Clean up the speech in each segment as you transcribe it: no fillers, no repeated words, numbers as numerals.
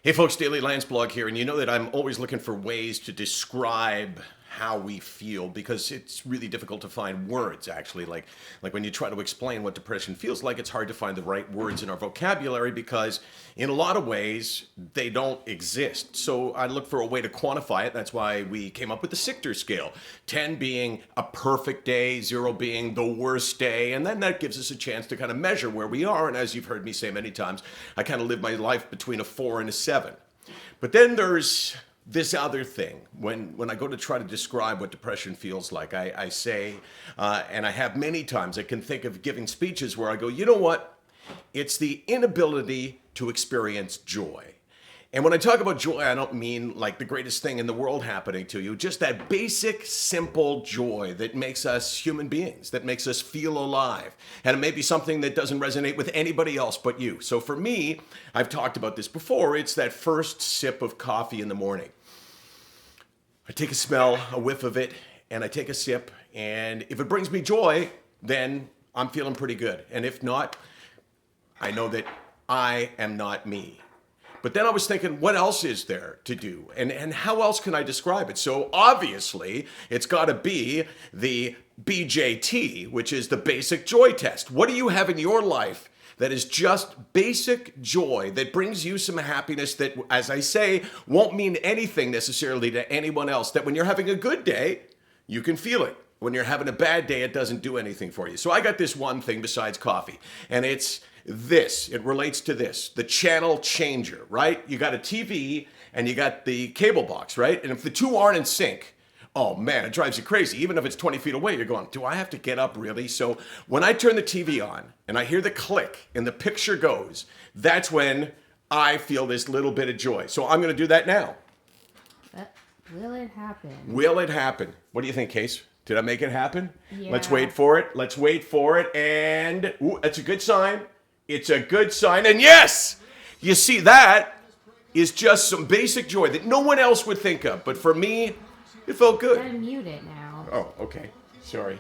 Hey folks, Daily Landsblog here, and you know that I'm always looking for ways to describe how we feel because it's really difficult to find words actually. Like when you try to explain what depression feels like, it's hard to find the right words in our vocabulary because in a lot of ways they don't exist. So I look for a way to quantify it. That's why we came up with the Sichter scale. 10 being a perfect day, 0 being the worst day, and then that gives us a chance to kind of measure where we are. And as you've heard me say many times, I kind of live my life between a 4 and a 7. But then there's this other thing. When I go to try to describe what depression feels like, I say, and I have many times, I can think of giving speeches where I go, you know what? It's the inability to experience joy. And when I talk about joy, I don't mean like the greatest thing in the world happening to you, just that basic, simple joy that makes us human beings, that makes us feel alive. And it may be something that doesn't resonate with anybody else but you. So for me, I've talked about this before, it's that first sip of coffee in the morning. I take a smell, a whiff of it, and I take a sip, and if it brings me joy, then I'm feeling pretty good. And if not, I know that I am not me. But then I was thinking, what else is there to do? And how else can I describe it? So obviously, it's got to be the BJT, which is the basic joy test. What do you have in your life that is just basic joy that brings you some happiness that, as I say, won't mean anything necessarily to anyone else? That when you're having a good day, you can feel it. When you're having a bad day, it doesn't do anything for you. So I got this one thing besides coffee, and it's this. It relates to this, the channel changer, right? You got a TV and you got the cable box, right? And if the two aren't in sync, oh man, it drives you crazy. Even if it's 20 feet away, you're going, do I have to get up really? So when I turn the TV on and I hear the click and the picture goes, that's when I feel this little bit of joy. So I'm going to do that now. Will it happen? Will it happen? What do you think, Case? Did I make it happen? Yeah. Let's wait for it. Let's wait for it. And ooh, that's a good sign. It's a good sign. And yes, you see, that is just some basic joy that no one else would think of. But for me, it felt good. Gotta mute it now. Oh, okay. Sorry.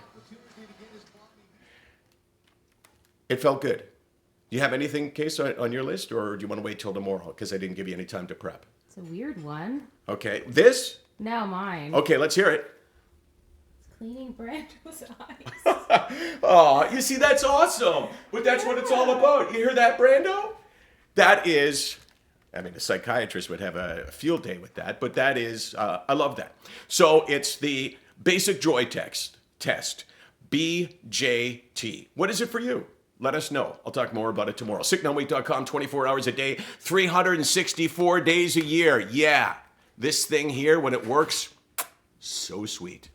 It felt good. Do you have anything, Case, on your list? Or do you want to wait till tomorrow? Because I didn't give you any time to prep. It's a weird one. Okay. This? No, mine. Okay, let's hear it. Cleaning Brando's eyes. Oh, you see, that's awesome. But that's what it's all about. You hear that, Brando? That is, I mean, a psychiatrist would have a field day with that, but that is, I love that. So it's the basic joy test, BJT. What is it for you? Let us know. I'll talk more about it tomorrow. SickNotWeak.com, 24 hours a day, 364 days a year. Yeah, this thing here, when it works, so sweet.